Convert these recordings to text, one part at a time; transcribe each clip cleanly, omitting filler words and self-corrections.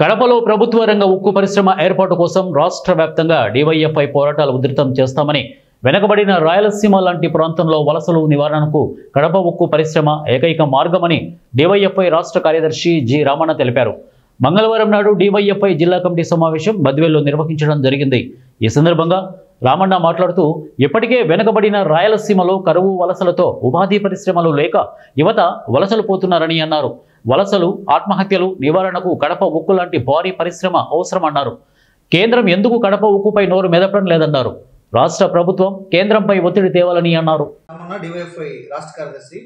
కడపలో ప్రభుత్వ రంగ ఉక్కు పరిశ్రమ ఏర్పాటు కోసం రాష్ట్ర వ్యాప్తంగా డివైఎఫ్ఐ పోరాటాలు ఉధృతం చేస్తామని, వెనుకబడిన రాయలసీమ లాంటి ప్రాంతంలో వలసలు నివారణకు కడప ఉక్కు పరిశ్రమ ఏకైక మార్గమని డివైఎఫ్ఐ రాష్ట్ర కార్యదర్శి జి రామన్న తెలిపారు. మంగళవారం నాడు డివైఎఫ్ఐ జిల్లా కమిటీ సమావేశం బద్వేల్లో నిర్వహించడం జరిగింది. ఈ సందర్భంగా రామన్న మాట్లాడుతూ, ఇప్పటికే వెనుకబడిన రాయలసీమలో కరువు వలసలతో ఉపాధి పరిశ్రమలు లేక యువత వలసలు పోతున్నారని అన్నారు. వలసలు, ఆత్మహత్యలు నివారణకు కడప ఉక్కు లాంటి భారీ పరిశ్రమ అవసరమన్నారు. కేంద్రం ఎందుకు కడప ఉక్కుపై నోరు మెదపడం లేదన్నారు. రాష్ట్ర ప్రభుత్వం కేంద్రంపై ఒత్తిడి తేవాలని అన్నారు. డివైఎఫ్ఐ రాష్ట్ర కార్యదర్శి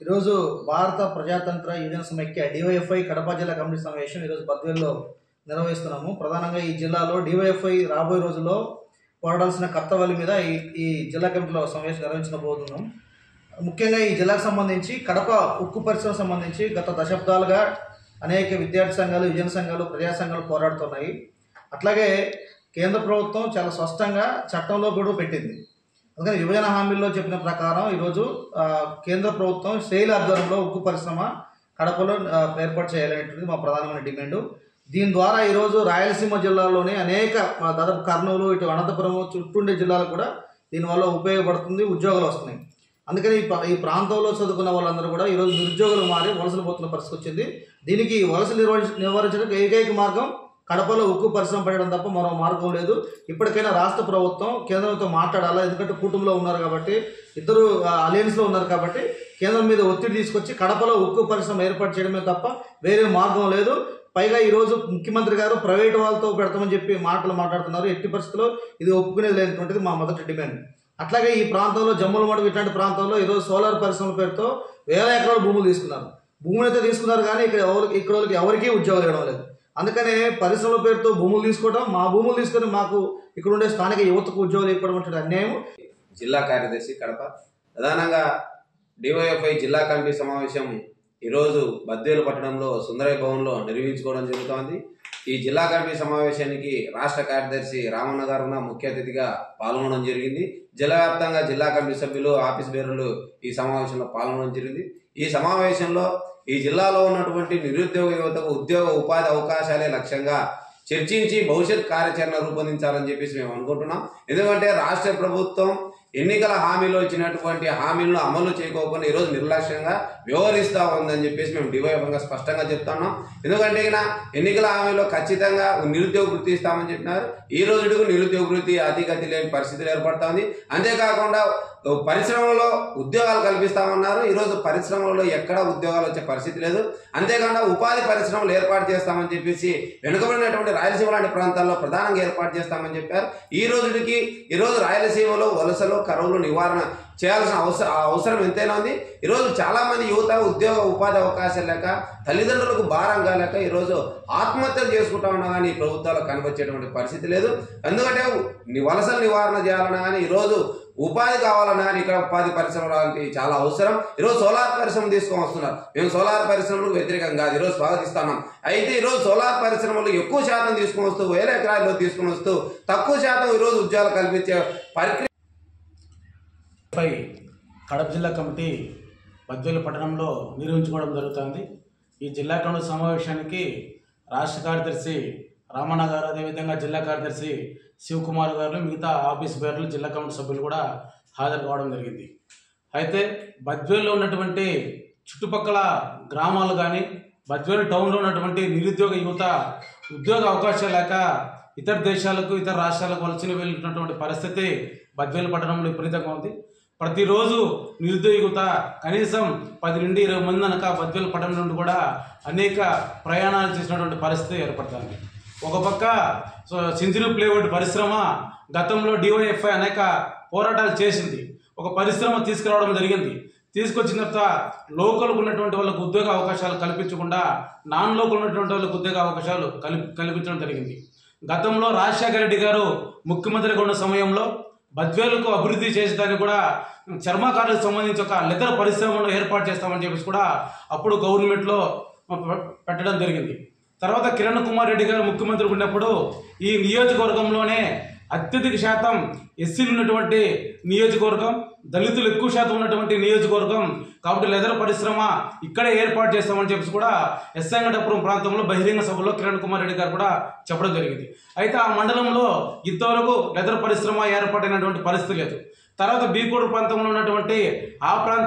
ఈరోజు భారత ప్రజాతంత్ర యువజన సమైక్య డివైఎఫ్ఐ కడప జిల్లా కమిటీ సమావేశం ఈరోజు బద్వేల్లో నిర్వహిస్తున్నాము. ప్రధానంగా ఈ జిల్లాలో డివైఎఫ్ఐ రాబోయే రోజుల్లో పోరాడాల్సిన కర్తవ్యాల మీద ఈ జిల్లా కమిటీలో సమావేశం నిర్వహించబోతున్నాం. ముఖ్యంగా ఈ జిల్లాకు సంబంధించి కడప ఉక్కు పరిశ్రమ సంబంధించి గత దశాబ్దాలుగా అనేక విద్యార్థి సంఘాలు, యువజన సంఘాలు, ప్రజా సంఘాలు పోరాడుతున్నాయి. అట్లాగే కేంద్ర ప్రభుత్వం చాలా స్పష్టంగా చట్టంలో కూడా పెట్టింది. అందుకని విభజన హామీల్లో చెప్పిన ప్రకారం ఈరోజు కేంద్ర ప్రభుత్వం శైలి ఆధ్వర్యంలో ఉక్కు పరిశ్రమ కడపలో ఏర్పాటు చేయాలనేటువంటిది మా ప్రధానమైన డిమాండు. దీని ద్వారా ఈరోజు రాయలసీమ జిల్లాలోని అనేక దాదాపు కర్నూలు, ఇటు అనంతపురం చుట్టూండే జిల్లాలకు కూడా దీనివల్ల ఉపయోగపడుతుంది, ఉద్యోగాలు వస్తున్నాయి. అందుకని ఈ ప్రాంతంలో చదువుకున్న వాళ్ళందరూ కూడా ఈరోజు నిరుద్యోగులు మారి వలసలు పోతున్న పరిస్థితి వచ్చింది. దీనికి వలసలు నివారించడానికి ఏకైక మార్గం కడపలో ఉక్కు పరిశ్రమ పెట్టడం తప్ప మరో మార్గం లేదు. ఇప్పటికైనా రాష్ట్ర ప్రభుత్వం కేంద్రంతో మాట్లాడాలా, ఎందుకంటే కూటమిలో ఉన్నారు కాబట్టి, ఇద్దరు అలయన్స్లో ఉన్నారు కాబట్టి కేంద్రం మీద ఒత్తిడి తీసుకొచ్చి కడపలో ఉక్కు పరిశ్రమ ఏర్పాటు చేయడమే తప్ప వేరే మార్గం లేదు. పైగా ఈరోజు ముఖ్యమంత్రి గారు ప్రైవేటు వాళ్ళతో పెడతామని చెప్పి మాట్లాడుతున్నారు. ఎట్టి పరిస్థితుల్లో ఇది ఒప్పుకునేది లేనటువంటిది మా మొదటి డిమాండ్. అట్లాగే ఈ ప్రాంతంలో జమ్మల మడుగు ఇట్లాంటి ప్రాంతంలో ఈరోజు సోలార్ పరిశ్రమ పేరుతో వేల ఎకరాల భూములు తీసుకున్నారు. భూములు అయితే తీసుకున్నారు కానీ ఇక్కడ వాళ్ళకి ఎవరికీ ఉద్యోగాలు ఇవ్వడం లేదు. అందుకనే పరిశ్రమల పేరుతో భూములు తీసుకోవడం, మా భూములు తీసుకొని మాకు ఇక్కడ ఉండే స్థానిక యువతకు ఉద్యోగాలు ఇవ్వడం అంటే అన్యాయం. జిల్లా కార్యదర్శి కడప. ప్రధానంగా డివైఎఫ్ఐ జిల్లా కమిటీ సమావేశం ఈరోజు బద్వేలు పట్టణంలో సుందరయ్య భవన్లో నిర్వహించుకోవడం జరుగుతోంది. ఈ జిల్లా కమిటీ సమావేశానికి రాష్ట్ర కార్యదర్శి రామన్న గారు ముఖ్య అతిథిగా పాల్గొనడం జరిగింది. జిల్లా వ్యాప్తంగా జిల్లా కమిటీ సభ్యులు, ఆఫీస్ బేరర్లు ఈ సమావేశంలో పాల్గొనడం జరిగింది. ఈ సమావేశంలో ఈ జిల్లాలో ఉన్నటువంటి నిరుద్యోగ యువతకు ఉద్యోగ ఉపాధి అవకాశాలే లక్ష్యంగా చర్చించి భవిష్యత్ కార్యాచరణ రూపొందించాలని చెప్పేసి మేము అనుకుంటున్నాం. ఎందుకంటే రాష్ట్ర ప్రభుత్వం ఎన్నికల హామీలో ఇచ్చినటువంటి హామీలను అమలు చేయకపోకుండా ఈరోజు నిర్లక్ష్యంగా వ్యవహరిస్తూ ఉందని చెప్పేసి మేము డివైఎఫ్ఐగా స్పష్టంగా చెప్తున్నాం. ఎందుకంటే ఎన్నికల హామీలో ఖచ్చితంగా నిరుద్యోగ వృత్తి ఇస్తామని చెప్పినారు. ఈ రోజుకు నిరుద్యోగ వృత్తి అతిగతి లేని పరిస్థితులు ఏర్పడుతుంది. అంతేకాకుండా పరిశ్రమలో ఉద్యోగాలు కల్పిస్తామన్నారు. ఈరోజు పరిశ్రమలలో ఎక్కడా ఉద్యోగాలు వచ్చే పరిస్థితి లేదు. అంతేకాకుండా ఉపాధి పరిశ్రమలు ఏర్పాటు చేస్తామని చెప్పేసి వెనుకబడినటువంటి రాయలసీమ లాంటి ప్రాంతాల్లో ప్రధానంగా ఏర్పాటు చేస్తామని చెప్పారు. ఈరోజు రాయలసీమలో వలసలు, కరువులు నివారణ చేయాల్సిన అవసరం ఎంతైనా ఉంది. ఈరోజు చాలా మంది యువత ఉద్యోగ ఉపాధి అవకాశాలు లేక, తల్లిదండ్రులకు భారంగా లేక ఈరోజు ఆత్మహత్యలు చేసుకుంటా ఉన్నా కానీ ఈ ప్రభుత్వాలకు కనిపించేటువంటి పరిస్థితి లేదు. ఎందుకంటే వలసల నివారణ చేయాలన్నా కానీ ఈరోజు ఉపాధి కావాలన్నా కానీ ఇక్కడ ఉపాధి పరిశ్రమలు లాంటివి చాలా అవసరం. ఈరోజు సోలార్ పరిశ్రమ తీసుకొని వస్తున్నారు. మేము సోలార్ పరిశ్రమలకు వ్యతిరేకం కాదు, ఈరోజు స్వాగతిస్తున్నాం. అయితే ఈరోజు సోలార్ పరిశ్రమలు ఎక్కువ శాతం తీసుకుని వస్తూ, వేల ఎకరాల్లో తీసుకుని వస్తూ తక్కువ శాతం ఈరోజు ఉద్యోగాలు కల్పించే ప్రక్రియ. కడప జిల్లా కమిటీ బద్వేలు పట్టణంలో నిర్వహించుకోవడం జరుగుతుంది. ఈ జిల్లా కమిటీ సమావేశానికి రాష్ట్ర కార్యదర్శి రామన్న గారు, అదేవిధంగా జిల్లా కార్యదర్శి శివకుమార్ గారు, మిగతా ఆఫీస్ బేర్లు, జిల్లా కమిటీ సభ్యులు కూడా హాజరు కావడం జరిగింది. అయితే బద్వేల్లో ఉన్నటువంటి చుట్టుపక్కల గ్రామాలు కానీ, బద్వేలు టౌన్లో ఉన్నటువంటి నిరుద్యోగ యువత ఉద్యోగ అవకాశాలు లేక ఇతర దేశాలకు, ఇతర రాష్ట్రాలకు వలసలు వెళ్ళినటువంటి పరిస్థితి బద్వేలు పట్టణంలో విపరీతంగా ఉంది. ప్రతిరోజు నిరుద్యోగ యువత కనీసం 10 నుండి 20 మంది అనక బద్వేలు పట్టణం నుండి కూడా అనేక ప్రయాణాలు చేసినటువంటి పరిస్థితి ఏర్పడుతుంది. ఒక పక్క సింజరు ప్లేవుడ్ పరిశ్రమ గతంలో డివైఎఫ్ఐ అనేక పోరాటాలు చేసింది. ఒక పరిశ్రమ తీసుకురావడం జరిగింది. తీసుకొచ్చిన తర్వాత లోకల్కు ఉన్నటువంటి వాళ్ళకు ఉద్యోగ అవకాశాలు కల్పించకుండా నాన్ లోకల్ ఉన్నటువంటి వాళ్ళకు ఉద్యోగ అవకాశాలు కల్పించడం జరిగింది. గతంలో రాజశేఖర రెడ్డి గారు ముఖ్యమంత్రిగా ఉన్న సమయంలో బద్వేలుకు అభివృద్ధి చేసేదానికి కూడా చర్మకారులకు సంబంధించి ఒక లెదర్ పరిశ్రమను ఏర్పాటు చేస్తామని చెప్పేసి కూడా అప్పుడు గవర్నమెంట్లో పెట్టడం జరిగింది. తర్వాత కిరణ్ కుమార్ రెడ్డి గారు ముఖ్యమంత్రి ఉన్నప్పుడు ఈ నియోజకవర్గంలోనే అత్యధిక శాతం ఎస్సీలు ఉన్నటువంటి నియోజకవర్గం. దళితులు ఎక్కువ శాతం ఉన్నటువంటి నియోజకవర్గం కాబట్టి లెదర్ పరిశ్రమ ఇక్కడే ఏర్పాటు చేస్తామని చెప్పి కూడా ఎస్సంగటపురం ప్రాంతంలో బహిరంగ సభలో కిరణ్ కుమార్ రెడ్డి గారు కూడా చెప్పడం జరిగింది. అయితే ఆ మండలంలో ఇంతవరకు లెదర్ పరిశ్రమ ఏర్పాటైనటువంటి పరిస్థితి లేదు. తర్వాత బీకోడు ప్రాంతంలో ఉన్నటువంటి ఆ ప్రాంతం